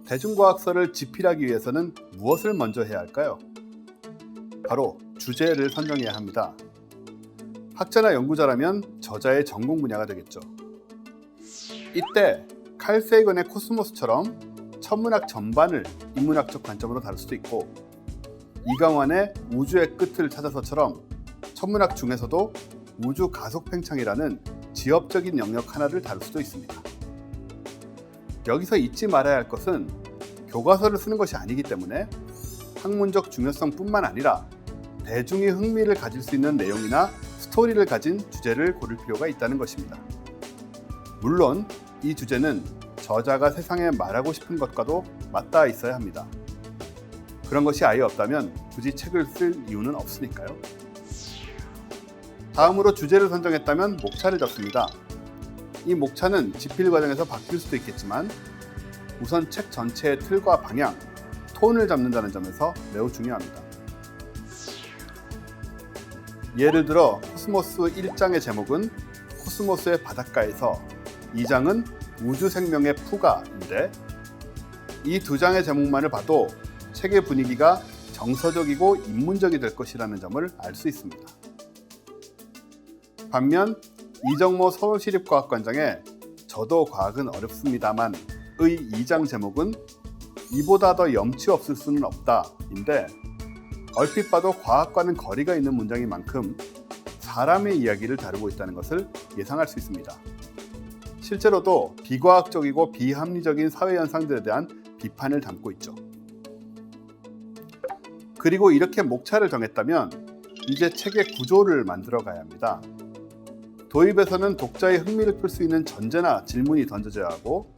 대중과학서를 집필하기 위해서는 무엇을 먼저 해야 할까요? 바로 주제를 선정해야 합니다. 학자나 연구자라면 저자의 전공 분야가 되겠죠. 이때 칼 세이건의 코스모스처럼 천문학 전반을 인문학적 관점으로 다룰 수도 있고, 이강환의 우주의 끝을 찾아서처럼 천문학 중에서도 우주 가속 팽창이라는 지엽적인 영역 하나를 다룰 수도 있습니다. 여기서 잊지 말아야 할 것은 교과서를 쓰는 것이 아니기 때문에 학문적 중요성뿐만 아니라 대중이 흥미를 가질 수 있는 내용이나 스토리를 가진 주제를 고를 필요가 있다는 것입니다. 물론 이 주제는 저자가 세상에 말하고 싶은 것과도 맞닿아 있어야 합니다. 그런 것이 아예 없다면 굳이 책을 쓸 이유는 없으니까요. 다음으로 주제를 선정했다면 목차를 잡습니다. 이 목차는 집필 과정에서 바뀔 수도 있겠지만 우선 책 전체의 틀과 방향, 톤을 잡는다는 점에서 매우 중요합니다. 예를 들어 코스모스 1장의 제목은 코스모스의 바닷가에서, 2장은 우주 생명의 푸가인데, 이 두 장의 제목만을 봐도 책의 분위기가 정서적이고 인문적이 될 것이라는 점을 알 수 있습니다. 반면 이정모 서울시립과학관장의 저도 과학은 어렵습니다만의 2장 제목은 이보다 더 염치 없을 수는 없다인데, 얼핏 봐도 과학과는 거리가 있는 문장인 만큼 사람의 이야기를 다루고 있다는 것을 예상할 수 있습니다. 실제로도 비과학적이고 비합리적인 사회현상들에 대한 비판을 담고 있죠. 그리고 이렇게 목차를 정했다면 이제 책의 구조를 만들어 가야 합니다. 도입에서는 독자의 흥미를 끌 수 있는 전제나 질문이 던져져야 하고,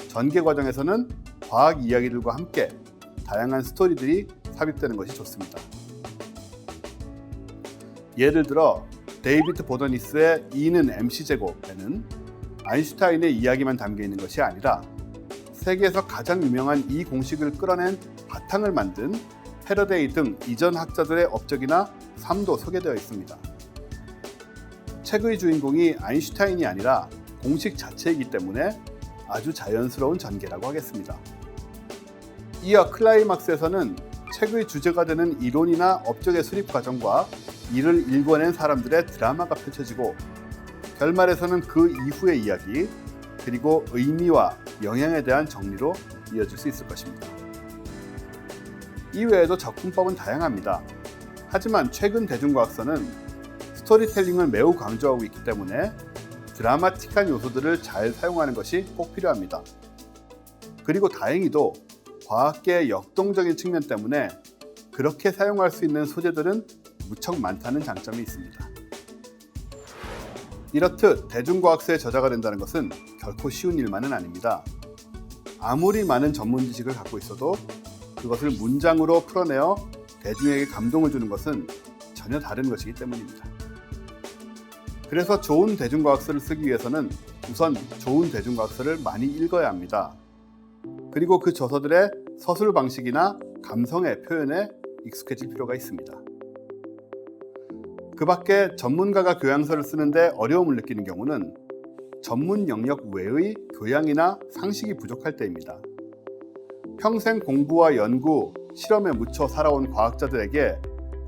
전개 과정에서는 과학 이야기들과 함께 다양한 스토리들이 삽입되는 것이 좋습니다. 예를 들어 데이비드 보더니스의 E는 mc제곱에는 아인슈타인의 이야기만 담겨 있는 것이 아니라 세계에서 가장 유명한 이 공식을 끌어낸 바탕을 만든 패러데이 등 이전 학자들의 업적이나 삶도 소개되어 있습니다. 책의 주인공이 아인슈타인이 아니라 공식 자체이기 때문에 아주 자연스러운 전개라고 하겠습니다. 이어 클라이막스에서는 책의 주제가 되는 이론이나 업적의 수립 과정과 이를 일궈낸 사람들의 드라마가 펼쳐지고, 결말에서는 그 이후의 이야기, 그리고 의미와 영향에 대한 정리로 이어질 수 있을 것입니다. 이외에도 접근법은 다양합니다. 하지만 최근 대중과학서는 스토리텔링을 매우 강조하고 있기 때문에 드라마틱한 요소들을 잘 사용하는 것이 꼭 필요합니다. 그리고 다행히도 과학계의 역동적인 측면 때문에 그렇게 사용할 수 있는 소재들은 무척 많다는 장점이 있습니다. 이렇듯 대중과학서의 저자가 된다는 것은 결코 쉬운 일만은 아닙니다. 아무리 많은 전문 지식을 갖고 있어도 그것을 문장으로 풀어내어 대중에게 감동을 주는 것은 전혀 다른 것이기 때문입니다. 그래서 좋은 대중과학서를 쓰기 위해서는 우선 좋은 대중과학서를 많이 읽어야 합니다. 그리고 그 저서들의 서술 방식이나 감성의 표현에 익숙해질 필요가 있습니다. 그 밖에 전문가가 교양서를 쓰는데 어려움을 느끼는 경우는 전문 영역 외의 교양이나 상식이 부족할 때입니다. 평생 공부와 연구, 실험에 묻혀 살아온 과학자들에게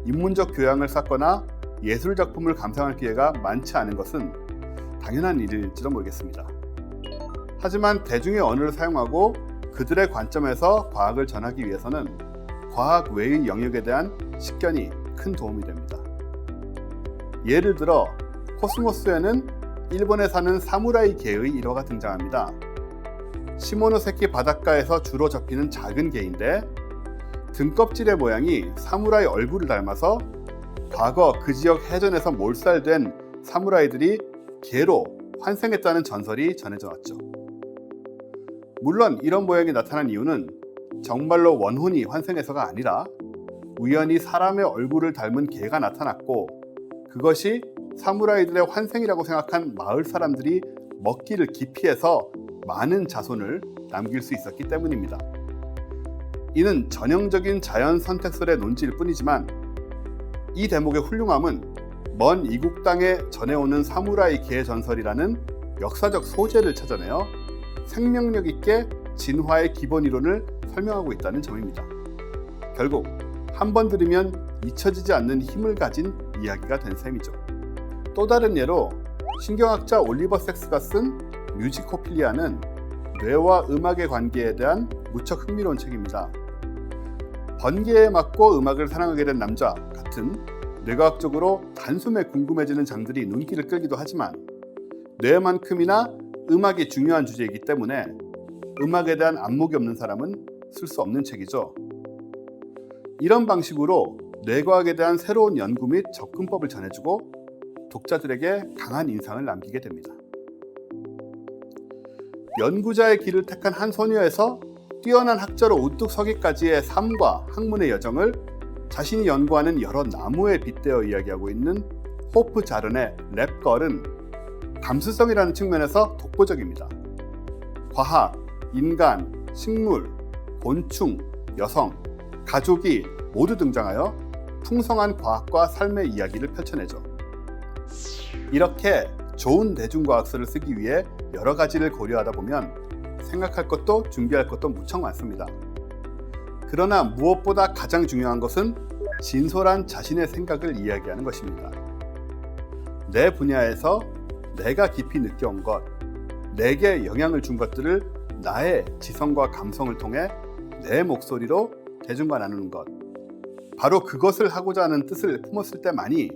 인문적 교양을 쌓거나 예술 작품을 감상할 기회가 많지 않은 것은 당연한 일일지도 모르겠습니다. 하지만 대중의 언어를 사용하고 그들의 관점에서 과학을 전하기 위해서는 과학 외의 영역에 대한 식견이 큰 도움이 됩니다. 예를 들어 코스모스에는 일본에 사는 사무라이 개의 일화가 등장합니다. 시모노세키 바닷가에서 주로 접히는 작은 개인데, 등껍질의 모양이 사무라이 얼굴을 닮아서 과거 그 지역 해전에서 몰살된 사무라이들이 개로 환생했다는 전설이 전해져 왔죠. 물론 이런 모양이 나타난 이유는 정말로 원혼이 환생해서가 아니라 우연히 사람의 얼굴을 닮은 개가 나타났고, 그것이 사무라이들의 환생이라고 생각한 마을 사람들이 먹기를 기피해서 많은 자손을 남길 수 있었기 때문입니다. 이는 전형적인 자연 선택설의 논지일 뿐이지만 이 대목의 훌륭함은 먼 이국 땅에 전해오는 사무라이 개 전설이라는 역사적 소재를 찾아내어 생명력 있게 진화의 기본 이론을 설명하고 있다는 점입니다. 결국 한 번 들으면 잊혀지지 않는 힘을 가진 이야기가 된 셈이죠. 또 다른 예로 신경학자 올리버 섹스가 쓴 뮤지코필리아는 뇌와 음악의 관계에 대한 무척 흥미로운 책입니다. 번개에 맞고 음악을 사랑하게 된 남자 같은 뇌과학적으로 단숨에 궁금해지는 장들이 눈길을 끌기도 하지만 뇌만큼이나 음악이 중요한 주제이기 때문에 음악에 대한 안목이 없는 사람은 쓸 수 없는 책이죠. 이런 방식으로 뇌과학에 대한 새로운 연구 및 접근법을 전해주고 독자들에게 강한 인상을 남기게 됩니다. 연구자의 길을 택한 한 소녀에서 뛰어난 학자로 우뚝 서기까지의 삶과 학문의 여정을 자신이 연구하는 여러 나무에 빗대어 이야기하고 있는 호프 자른의 랩걸은 감수성이라는 측면에서 독보적입니다. 과학, 인간, 식물, 곤충, 여성, 가족이 모두 등장하여 풍성한 과학과 삶의 이야기를 펼쳐내죠. 이렇게 좋은 대중과학서를 쓰기 위해 여러 가지를 고려하다 보면 생각할 것도 준비할 것도 무척 많습니다. 그러나 무엇보다 가장 중요한 것은 진솔한 자신의 생각을 이야기하는 것입니다. 내 분야에서 내가 깊이 느껴온 것, 내게 영향을 준 것들을 나의 지성과 감성을 통해 내 목소리로 대중과 나누는 것, 바로 그것을 하고자 하는 뜻을 품었을 때만이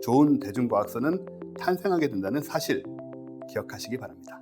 좋은 대중과학서는 탄생하게 된다는 사실 기억하시기 바랍니다.